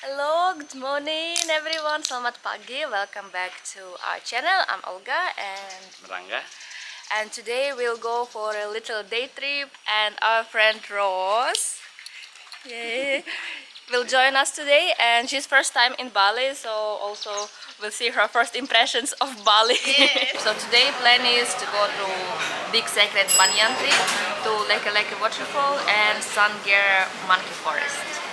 Hello, good morning everyone. Selamat pagi. Welcome back to our channel. I'm Olga Rangga. and today we'll go for a little day trip and our friend Rose, yay, will join us today, and she's first time in Bali, so also we'll see her first impressions of Bali. Yes. So today plan is to go to big sacred Banyan Tree, to Leke Leke Waterfall and Sangeh Monkey Forest.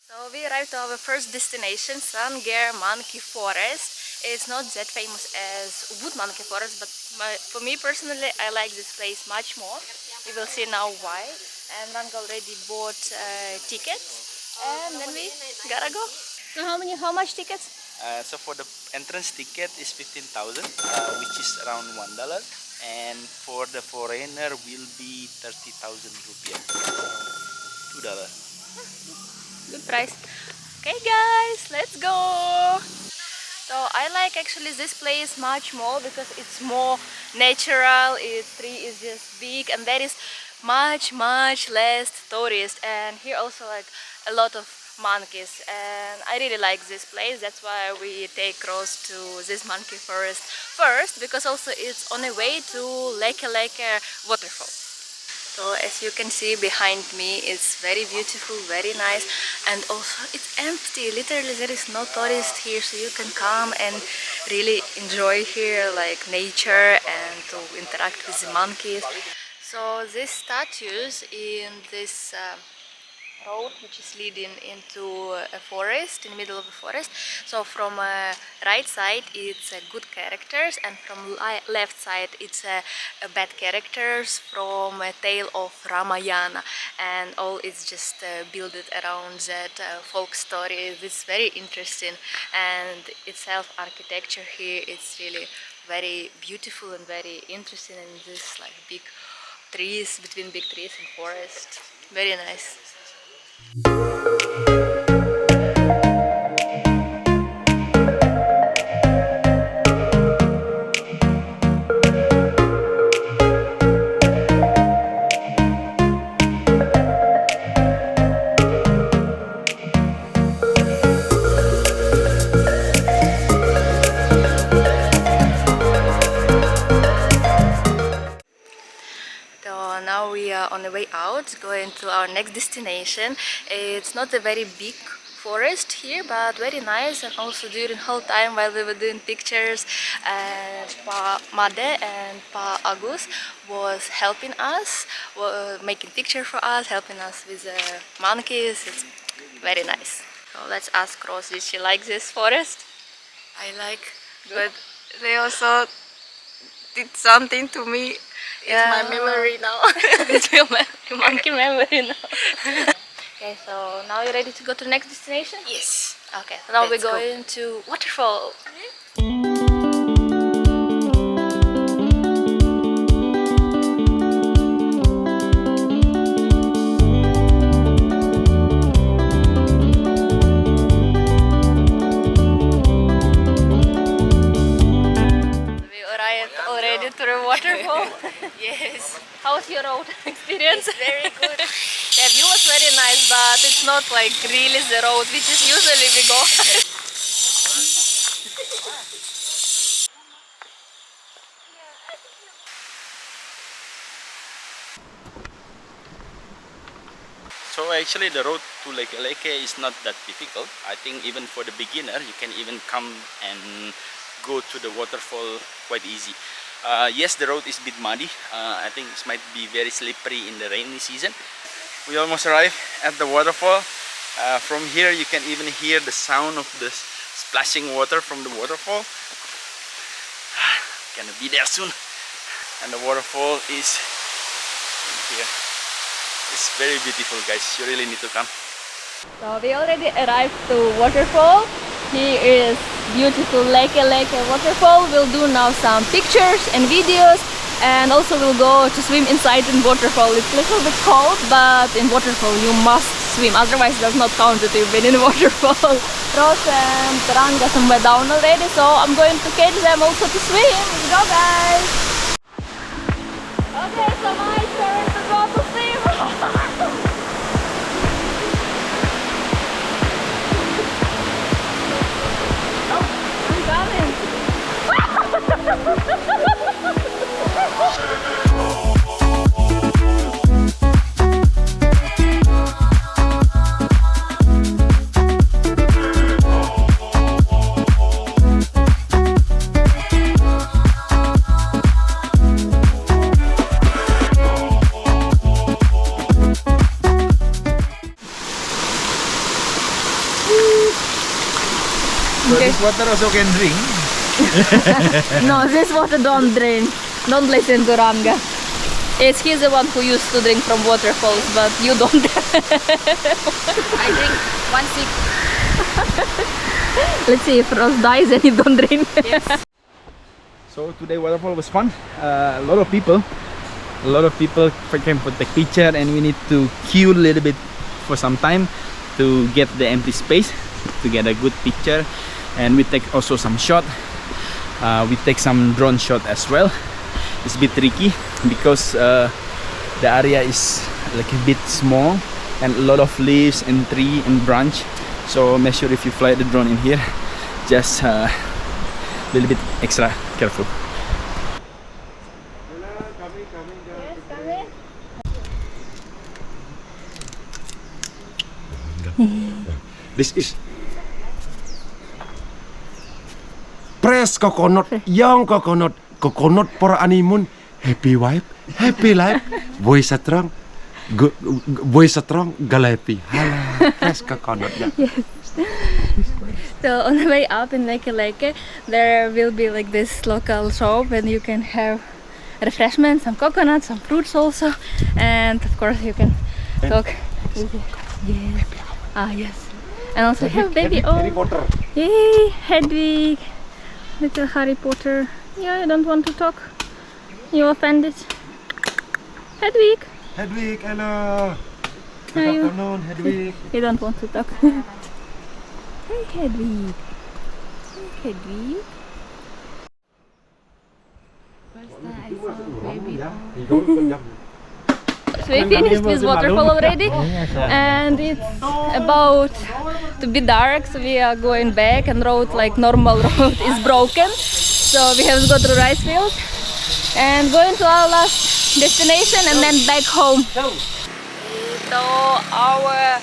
So we arrived to our first destination, Sangeh Monkey Forest. It's not that famous as Wood Monkey Forest, but for me personally, I like this place much more. We will see now why. And Ranga already bought tickets, and then we gotta go. So how much tickets? So for the entrance ticket is 15,000, which is around $1, and for the foreigner will be 30,000 rupiah, $2. Good price. Okay guys, let's go! So I like actually this place much more because it's more natural, its tree is just big and there is much less tourist, and here also like a lot of monkeys, and I really like this place. That's why we take Rose to this monkey forest first, because also it's on the way to Leke Leke Waterfall. So as you can see behind me, it's very beautiful, very nice, and also it's empty. Literally there is no tourist here, so you can come and really enjoy here like nature and to interact with the monkeys. So these statues in this road which is leading into a forest, in the middle of a forest. So from right side it's good characters, and from left side it's bad characters from a tale of Ramayana, and all is just built around that folk story. It's very interesting, and itself architecture here it's really very beautiful and very interesting, in this like big trees, between big trees and forest. Very nice. So now we are on the way out, going to our next destination. It's not a very big forest here, but very nice, and also during whole time while we were doing pictures, Pa Made and Pa Agus was helping us, making picture for us, helping us with the monkeys. It's very nice. So let's ask Rose, did she like this forest? I like, Good. but they also did something to me. It's my Yeah. memory now. It's your monkey memory now. Okay, so now you're ready to go to the next destination? Yes. Okay, so now we're Let's go. going to waterfall. We arrived already to the waterfall. Yes. How's your road experience? It's very good. The view was very nice, but it's not like really the road which is usually we go. So actually the road to Leke Leke is not that difficult. I think even for the beginner you can even come and go to the waterfall quite easy. Yes, the road is a bit muddy. I think it might be very slippery in the rainy season. We almost arrived at the waterfall. From here you can even hear the sound of the splashing water from the waterfall. Gonna be there soon. And the waterfall is in here. It's very beautiful, guys. You really need to come. So we already arrived to waterfall. Here is beautiful Leke Leke Waterfall. We'll do now some pictures and videos, and also we'll go to swim inside in waterfall. It's a little bit cold, but in waterfall you must swim, otherwise it does not count that you've been in waterfall. Rose and Ranga somewhere down already, so I'm going to catch them also to swim. Let's go, guys! Okay, so my turn to go to swim. So this water also can drink. No, this water don't drink. Don't listen to Ranga. He's the one who used to drink from waterfalls, but you don't. I drink one sip. Let's see if Rose dies and you don't drink. Yes. So today waterfall was fun. A lot of people came for take picture, and we need to queue a little bit for some time to get the empty space to get a good picture. And we take also some shot. We take some drone shot as well. It's a bit tricky because the area is like a bit small and a lot of leaves and tree and branch. So make sure if you fly the drone in here, just a little bit extra careful. This is pressed coconut, young coconut, coconut for honeymoon, happy wife, happy life, boy strong, boy strong, galapi, hala, pressed coconut. Yeah. So on the way up in Leke Leke, there will be like this local shop and you can have refreshments, some coconuts, some fruits also, and of course you can talk. Yes. Ah, yes. And also have baby. Harry Oh, Potter. yay, Hedwig, little Harry Potter. Yeah, you don't want to talk. You offended. Hedwig. Hedwig, hello. Good Are you- afternoon, Hedwig. You don't want to talk. Hey Hedwig. Hey Hedwig. So we finished this waterfall already, and it's about to be dark, so we are going back, and road, like normal road, is broken, so we have to go through rice field and going to our last destination and then back home. So our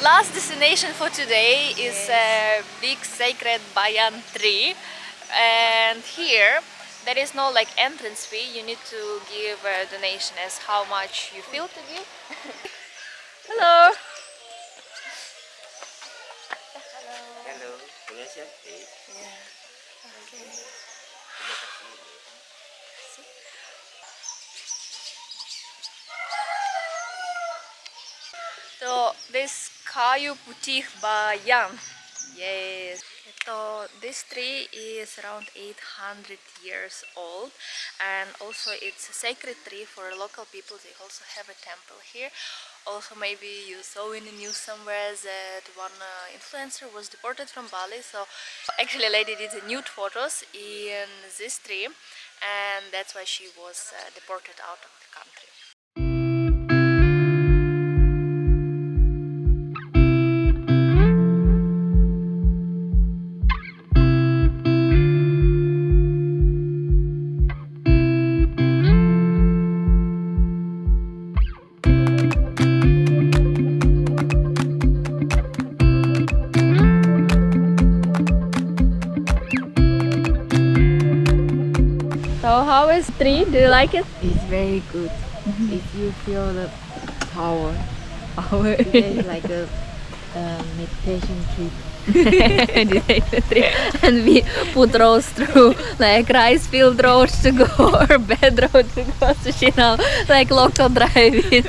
last destination for today is a big sacred Bayan tree, and here there is no like entrance fee. You need to give a donation as how much you feel to give. Hello. Hello, boleh siap? Yeah. Okay. So this kayu putih Bayan. Yes. So this tree is around 800 years old, and also it's a sacred tree for local people. They also have a temple here. Also, maybe you saw in the news somewhere that one influencer was deported from Bali. So actually a lady did nude photos in this tree, and that's why she was deported out of the country. So how is the tree? Do you like it? It's very good. If you feel the power, Power. it's like a meditation trip. And we put roads through like rice field roads to go or bed road to go, so she now like local driving.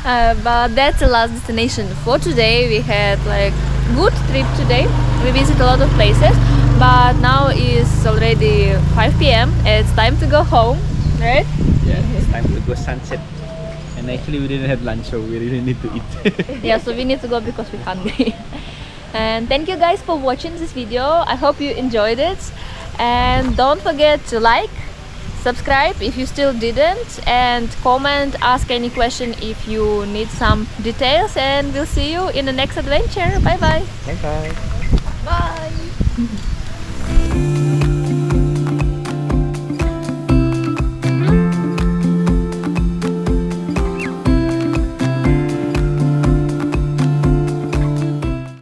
But that's the last destination for today. We had like good trip today. We visit a lot of places, but now is already 5 p.m. It's time to go home, right? Yeah, it's time to go sunset. And actually we didn't have lunch, so we really need to eat. Yeah, so we need to go because we're hungry. And thank you guys for watching this video. I hope you enjoyed it. And don't forget to like, subscribe if you still didn't, and comment, ask any question if you need some details, and we'll see you in the next adventure. Bye bye. Bye bye. Bye.